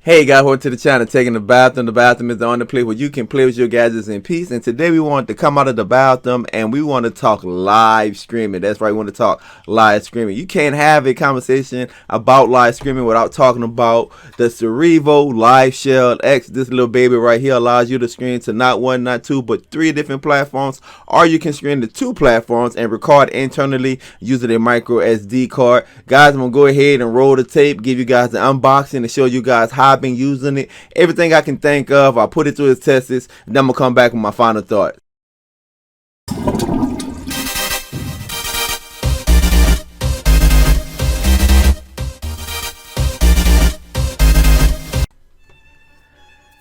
Hey guys, welcome to the channel, Taking the Bathroom. The bathroom is the only place where you can play with your gadgets in peace. And today we want to come out of the bathroom and we want to talk live streaming. That's right, we want to talk live streaming. You can't have a conversation about live streaming without talking about the Cerevo Liveshell X. This little baby right here allows you to stream to not one, not two, but 3 different platforms. Or you can stream to 2 platforms and record internally using a micro SD card. Guys, I'm going to go ahead and roll the tape, give you guys the unboxing and show you guys how I've been using it, everything I can think of. I put it through its tests, and then I'm gonna come back with my final thoughts.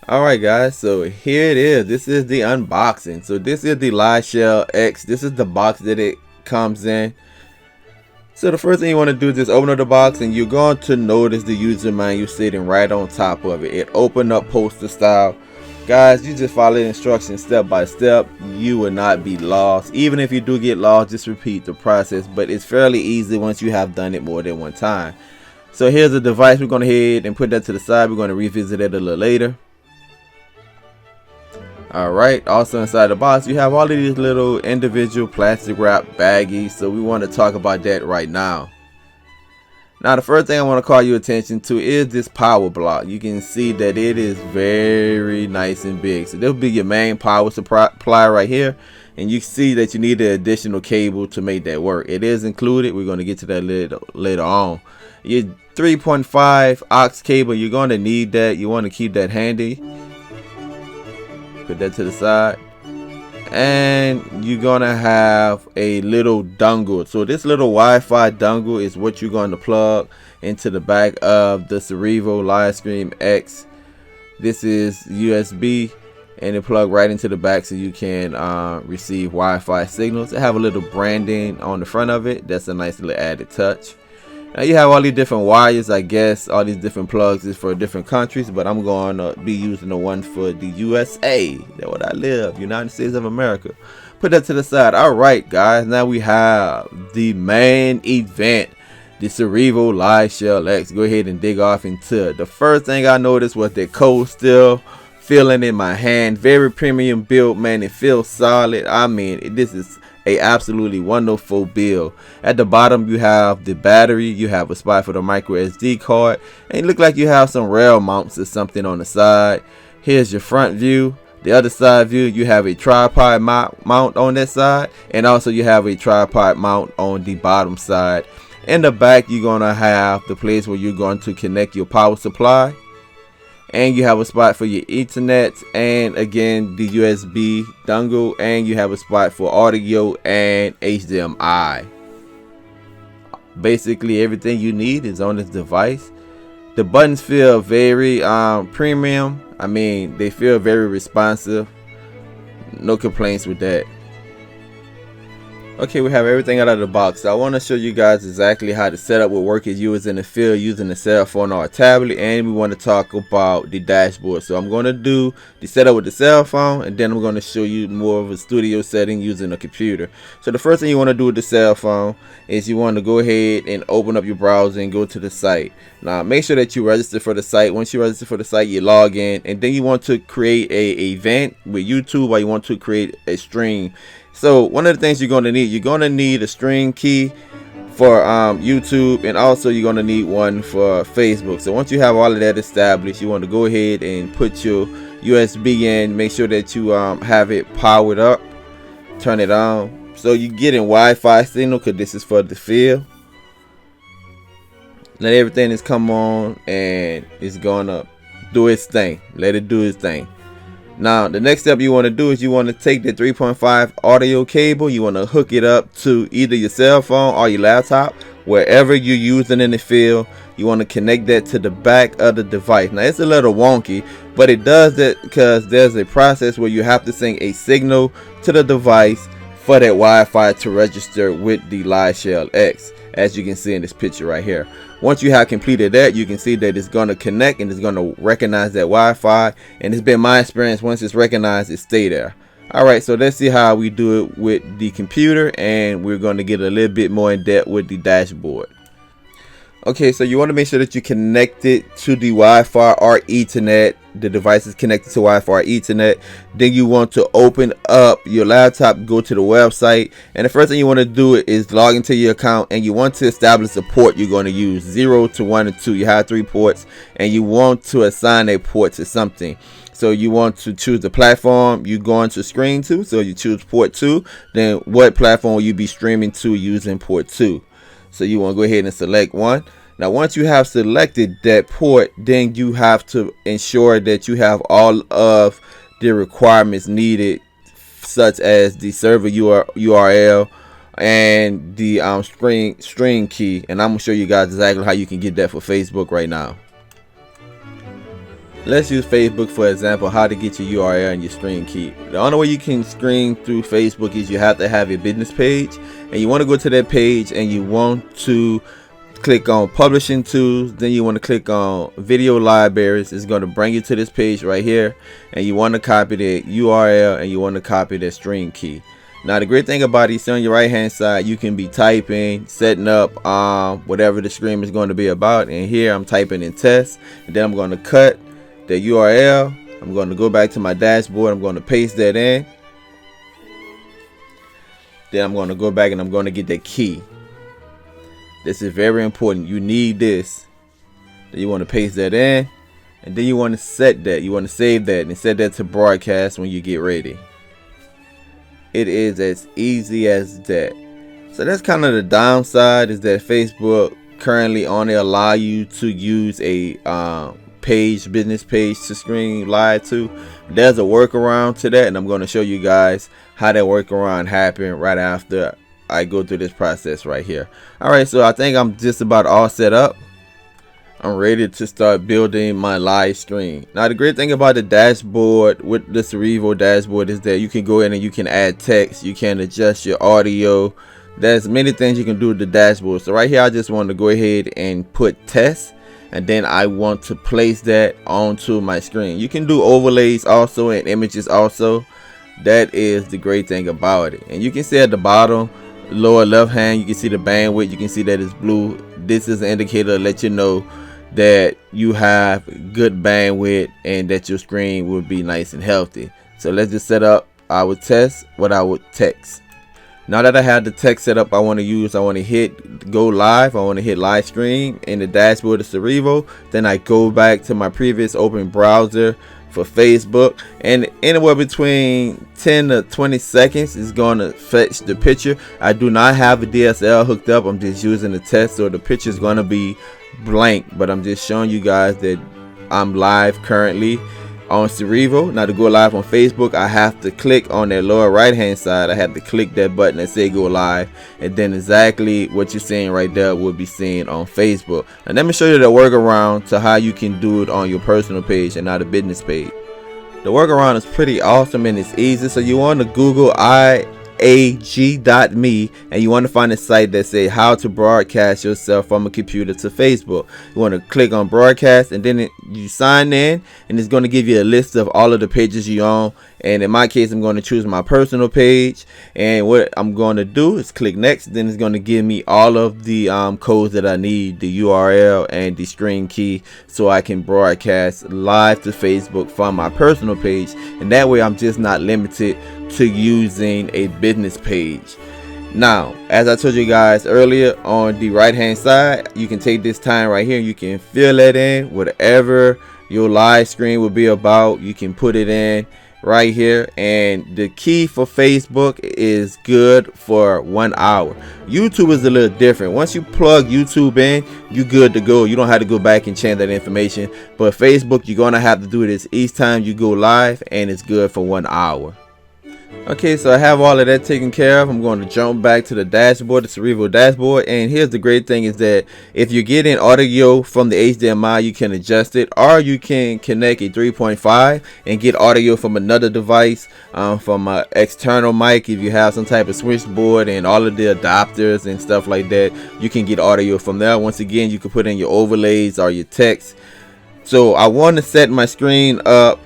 Alright guys, so here it is. This is the unboxing. So this is the Liveshell X. This is the box that it comes in. So the first thing you want to do is just open up the box and you're going to notice the user manual sitting right on top of it. It opened up poster style. Guys, you just follow the instructions step by step. You will not be lost. Even if you do get lost, just repeat the process. But it's fairly easy once you have done it more than one time. So here's the device. We're going to head and put that to the side. We're going to revisit it a little later. Alright, also inside the box you have all of these little individual plastic wrap baggies, so we want to talk about that right now. Now the first thing I want to call your attention to is this power block. You can see that it is very nice and big. So this will be your main power supply right here, and you see that you need an additional cable to make that work. It is included. We're going to get to that later on. Your 3.5 aux cable, you're going to need that. You want to keep that handy. Put that to the side, and you're gonna have a little dongle. So this little Wi-Fi dongle is what you're going to plug into the back of the Cerevo Livestream X. This is USB, and it plug right into the back so you can receive Wi-Fi signals. It have a little branding on the front of it. That's a nice little added touch. Now you have all these different wires. I guess all these different plugs is for different countries, but I'm going to be using the one for the USA. That's what I live, United States of America. Put that to the side. Alright guys, now we have the main event, the Cerevo Liveshell X. Go ahead and dig off into it. The first thing I noticed was the cold still feeling in my hand. Very premium build, man. It feels solid. I mean, this is a absolutely wonderful build. At the bottom you have the battery, you have a spot for the micro SD card, and it look like you have some rail mounts or something on the side. Here's your front view. The other side view, you have a tripod mount on that side, and also you have a tripod mount on the bottom side. In the back you're gonna have the place where you're going to connect your power supply, and you have a spot for your Ethernet, and again the USB dongle, and you have a spot for audio and HDMI. Basically everything you need is on this device. The buttons feel very premium. I mean, they feel very responsive. No complaints with that. Okay, we have everything out of the box. I want to show you guys exactly how the setup will work if you was in the field using a cell phone or a tablet, and we want to talk about the dashboard. So I'm going to do the setup with the cell phone, and then I'm going to show you more of a studio setting using a computer. So the first thing you want to do with the cell phone is you want to go ahead and open up your browser and go to the site. Now make sure that you register for the site. Once you register for the site, you log in, and then you want to create a event with YouTube, or you want to create a stream. So one of the things you're going to need a stream key for YouTube, and also you're going to need one for Facebook. So once you have all of that established, you want to go ahead and put your USB in. Make sure that you have it powered up, turn it on, so you get in Wi-Fi signal, because this is for the field. Let everything just come on, and it's gonna do its thing. Let it do its thing. Now the next step you want to do is you want to take the 3.5 audio cable. You want to hook it up to either your cell phone or your laptop, wherever you're using in the field. You want to connect that to the back of the device. Now it's a little wonky, but it does that because there's a process where you have to send a signal to the device for that Wi-Fi to register with the Liveshell X, as you can see in this picture right here. Once you have completed that, you can see that it's going to connect and it's going to recognize that Wi-Fi, and it's been my experience, once it's recognized, it stay there. Alright, so let's see how we do it with the computer, and we're going to get a little bit more in depth with the dashboard. Okay, so you want to make sure that you connect it to the Wi-Fi or Ethernet. The device is connected to Wi-Fi or Ethernet. Then you want to open up your laptop, go to the website, and the first thing you want to do is log into your account, and you want to establish the port you're going to use, 0 to 1 and 2. You have 3 ports, and you want to assign a port to something. So you want to choose the platform you're going to screen to. So you choose port 2. Then what platform will you be streaming to using port 2? So you want to go ahead and select one. Now once you have selected that port, then you have to ensure that you have all of the requirements needed, such as the server URL and the string key. And I'm going to show you guys exactly how you can get that for Facebook right now. Let's use Facebook for example, how to get your URL and your string key. The only way you can screen through Facebook is you have to have a business page, and you want to go to that page and you want to click on publishing tools. Then you want to click on video libraries. It's going to bring you to this page right here, and you want to copy the URL and you want to copy the string key. Now the great thing about it is on your right hand side you can be typing, setting up whatever the stream is going to be about. And here I'm typing in test, and then I'm going to cut the URL. I'm going to go back to my dashboard. I'm going to paste that in. Then I'm going to go back and I'm going to get the key. This is very important. You need this. Then you want to paste that in, and then you want to set that. You want to save that and set that to broadcast when you get ready. It is as easy as that. So that's kind of the downside, is that Facebook currently only allow you to use a business page to stream live to. There's a workaround to that, and I'm going to show you guys how that workaround happened right after I go through this process right here. Alright, so I think I'm just about all set up. I'm ready to start building my live stream. Now the great thing about the dashboard with the Cerevo dashboard is that you can go in and you can add text, you can adjust your audio. There's many things you can do with the dashboard. So right here I just want to go ahead and put test, and then I want to place that onto my screen. You can do overlays also and images also. That is the great thing about it. And you can see at the bottom lower left hand, you can see the bandwidth. You can see that it's blue. This is an indicator to let you know that you have good bandwidth and that your screen will be nice and healthy. So let's just set up our test what I would text. Now that I have the text set up, I want to hit go live. I want to hit live stream in the dashboard of Cerevo. Then I go back to my previous open browser for Facebook, and anywhere between 10 to 20 seconds is going to fetch the picture. I do not have a DSL hooked up. I'm just using the test, so the picture is going to be blank, but I'm just showing you guys that I'm live currently on Cerevo. Now to go live on Facebook, I have to click on that lower right hand side. I have to click that button and say go live, and then exactly what you're seeing right there will be seen on Facebook. And let me show you the workaround to how you can do it on your personal page and not a business page. The workaround is pretty awesome and it's easy. So you want to Google iag.me, and you want to find a site that says how to broadcast yourself from a computer to Facebook. You want to click on broadcast, and then you sign in, and it's going to give you a list of all of the pages you own. And in my case, I'm going to choose my personal page, and what I'm going to do is click next. Then it's going to give me all of the codes that I need, the URL and the string key, so I can broadcast live to Facebook from my personal page. And that way I'm just not limited to using a business page. Now, as I told you guys earlier, on the right hand side, you can take this time right here, you can fill that in, whatever your live stream will be about, you can put it in right here. And the key for Facebook is good for 1 hour. YouTube is a little different. Once you plug YouTube in, you're good to go. You don't have to go back and change that information. But Facebook, you're gonna have to do this each time you go live, and it's good for 1 hour. Okay, so I have all of that taken care of. I'm going to jump back to the dashboard, the Cerevo dashboard. And here's the great thing is that if you're getting audio from the HDMI, you can adjust it, or you can connect a 3.5 and get audio from another device, from an external mic. If you have some type of switchboard and all of the adapters and stuff like that, you can get audio from there. Once again, you can put in your overlays or your text. So I want to set my screen up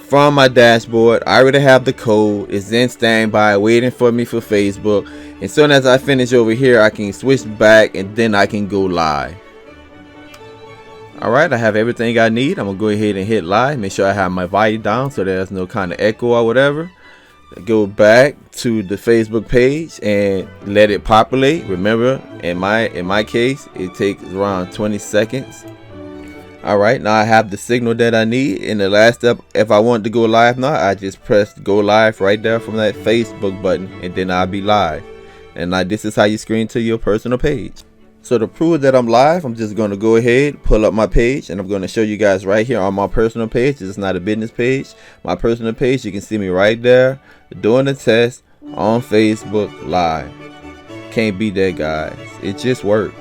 from my dashboard. I already have the code. It's in standby waiting for me for Facebook. As soon as I finish over here, I can switch back and then I can go live. Alright, I have everything I need. I'm gonna go ahead and hit live. Make sure I have my volume down so there's no kind of echo or whatever. Go back to the Facebook page and let it populate. Remember, in my case, it takes around 20 seconds. Alright, now I have the signal that I need. In the last step, if I want to go live now, I just press go live right there from that Facebook button, and then I'll be live. And now this is how you screen to your personal page. So to prove that I'm live, I'm just going to go ahead, pull up my page, and I'm going to show you guys right here on my personal page. This is not a business page. My personal page, you can see me right there doing the test on Facebook Live. Can't beat that, guys. It just works.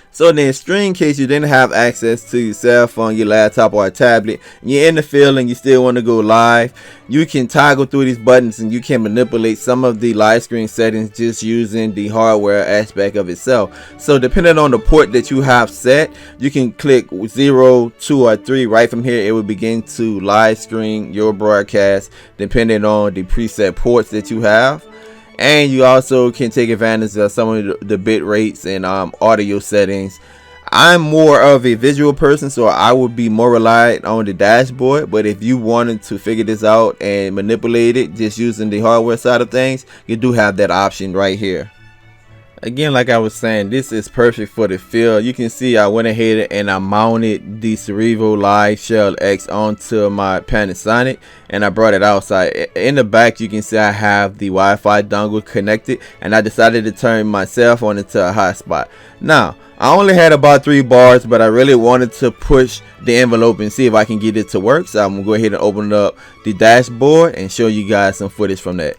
So in the extreme case you didn't have access to your cell phone, your laptop, or a tablet, and you're in the field and you still want to go live, you can toggle through these buttons and you can manipulate some of the live screen settings just using the hardware aspect of itself. So depending on the port that you have set, you can click 0, 2, or 3 right from here. It will begin to live stream your broadcast depending on the preset ports that you have. And you also can take advantage of some of the bit rates and audio settings. I'm more of a visual person, so I would be more reliant on the dashboard. But if you wanted to figure this out and manipulate it just using the hardware side of things, you do have that option right here. Again, like I was saying, this is perfect for the field. You can see I went ahead and I mounted the Cerevo Liveshell X onto my Panasonic and I brought it outside. In the back you can see I have the Wi-Fi dongle connected, and I decided to turn my cell phone into a hotspot. Now I only had about 3 bars, but I really wanted to push the envelope and see if I can get it to work. So I'm gonna go ahead and open up the dashboard and show you guys some footage from that.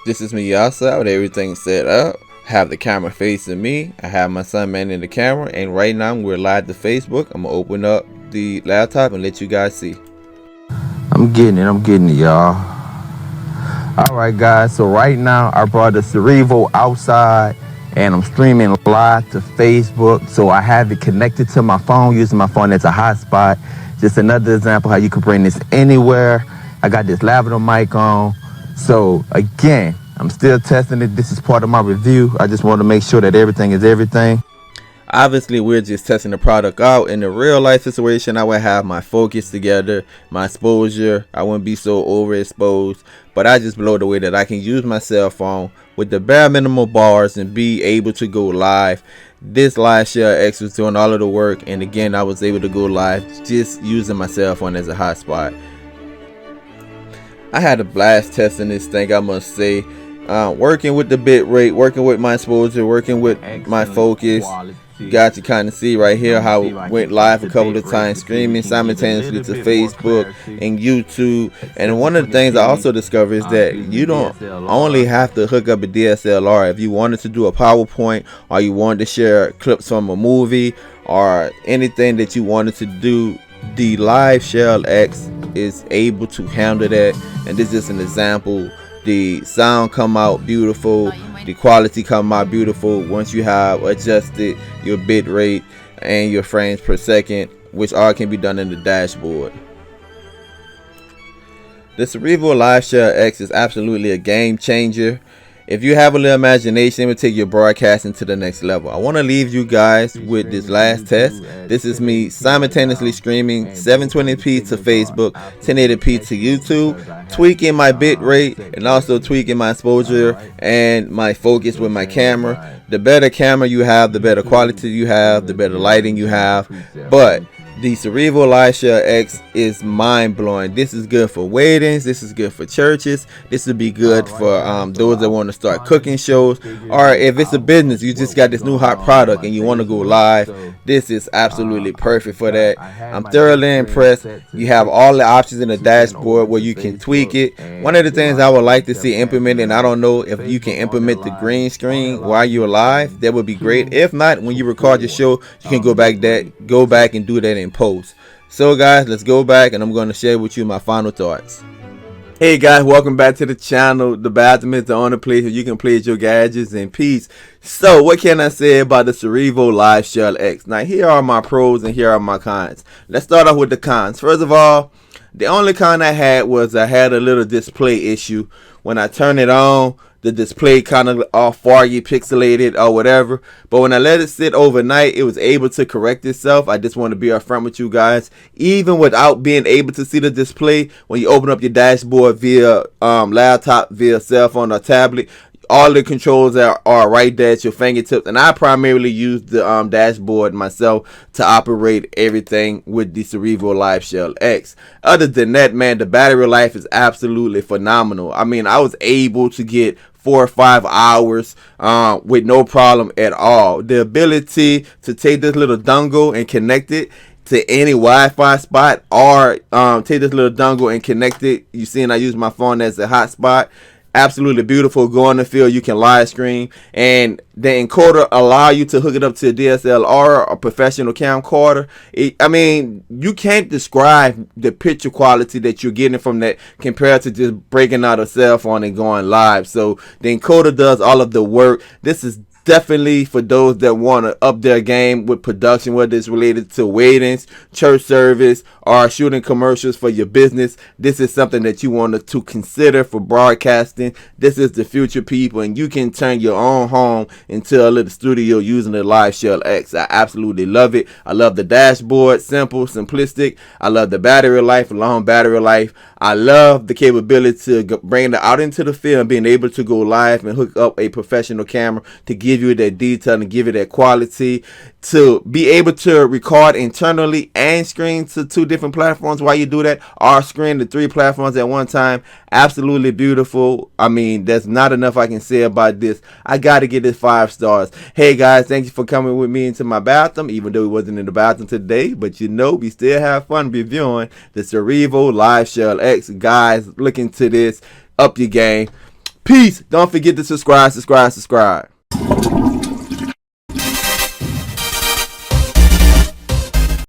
This is me outside with everything set up. Have the camera facing me. I have my son manning the camera, and right now we're live to Facebook. I'm gonna open up the laptop and let you guys see. I'm getting it, y'all. Alright guys, so right now I brought the Cerevo outside and I'm streaming live to Facebook. So I have it connected to my phone, using my phone as a hotspot. Just another example how you can bring this anywhere. I got this lavalier mic on. So again, I'm still testing it. This is part of my review. I just want to make sure that everything is everything. Obviously, we're just testing the product out. In the real life situation, I would have my focus together, my exposure. I wouldn't be so overexposed. But I just blow the way that I can use my cell phone with the bare minimal bars and be able to go live. This Liveshell X was doing all of the work. And again, I was able to go live just using my cell phone as a hotspot. I had a blast testing this thing, I must say. Working with the bit rate, working with my exposure, working with my focus. You got to kind of see right here how it went live a couple of times, streaming simultaneously to Facebook and YouTube. And one of the things I also discovered is that you don't only have to hook up a DSLR. If you wanted to do a PowerPoint, or you wanted to share clips from a movie, or anything that you wanted to do, the Liveshell X is able to handle that. And this is an example. The sound come out beautiful, the quality come out beautiful once you have adjusted your bit rate and your frames per second, which all can be done in the dashboard. The Cerevo Liveshell X is absolutely a game changer. If you have a little imagination, it will take your broadcasting to the next level. I want to leave you guys with this last test. This is me simultaneously streaming 720p to Facebook, 1080p to YouTube, tweaking my bit rate and also tweaking my exposure and my focus with my camera. The better camera you have, the better quality you have, the better lighting you have. But the Cerevo Liveshell X is mind-blowing. This is good for weddings. This is good for churches. This would be good for those that want to start cooking shows. Or if it's a business, you just got this new hot product and you want to go live, this is absolutely perfect for that. I'm thoroughly impressed. You have all the options in the dashboard where you can tweak it. One of the things I would like to see implemented, and I don't know if you can implement the green screen while you're live, that would be great. If not, when you record your show, you can go back and do that in post. So guys, let's go back and I'm going to share with you my final thoughts. Hey guys, welcome back to the channel. The bathroom is the only place where you can place your gadgets in peace. So what can I say about the Cerevo Liveshell X? Now here are my pros and here are my cons. Let's start off with the cons. First of all, the only con I had was I had a little display issue. When I turn it on, the display kind of all foggy, pixelated, or whatever. But when I let it sit overnight, it was able to correct itself. I just want to be upfront with you guys. Even without being able to see the display, when you open up your dashboard via laptop, via cell phone or tablet, all the controls are right there at your fingertips. And I primarily use the dashboard myself to operate everything with the Cerevo Liveshell X. Other than that, man, the battery life is absolutely phenomenal. I mean, I was able to get 4 or 5 hours with no problem at all. The ability to take this little dongle and connect it to any Wi-Fi spot, or take this little dongle and connect it. You seen I use my phone as a hotspot. Absolutely beautiful. Go on the field, you can live stream, and the encoder allow you to hook it up to a DSLR or professional camcorder. I mean, you can't describe the picture quality that you're getting from that compared to just breaking out a cell phone and going live. So the encoder does all of the work. This is definitely for those that want to up their game with production, whether it's related to weddings, church service, or shooting commercials for your business. This is something that you want to consider for broadcasting. This is the future, people, and you can turn your own home into a little studio using the Liveshell X. I absolutely love it. I love the dashboard, simple, simplistic. I love the battery life, long battery life. I love the capability to bring it out into the field and being able to go live and hook up a professional camera to give you that detail and give you that quality, to be able to record internally and screen to 2 different platforms while you do that, or screen to 3 platforms at one time. Absolutely beautiful. I mean, there's not enough I can say about this. I gotta give this 5 stars. Hey guys, thank you for coming with me into my bathroom, even though we wasn't in the bathroom today, but you know, we still have fun reviewing the Cerevo Liveshell X. Guys, look into this, up your game. Peace. Don't forget to subscribe.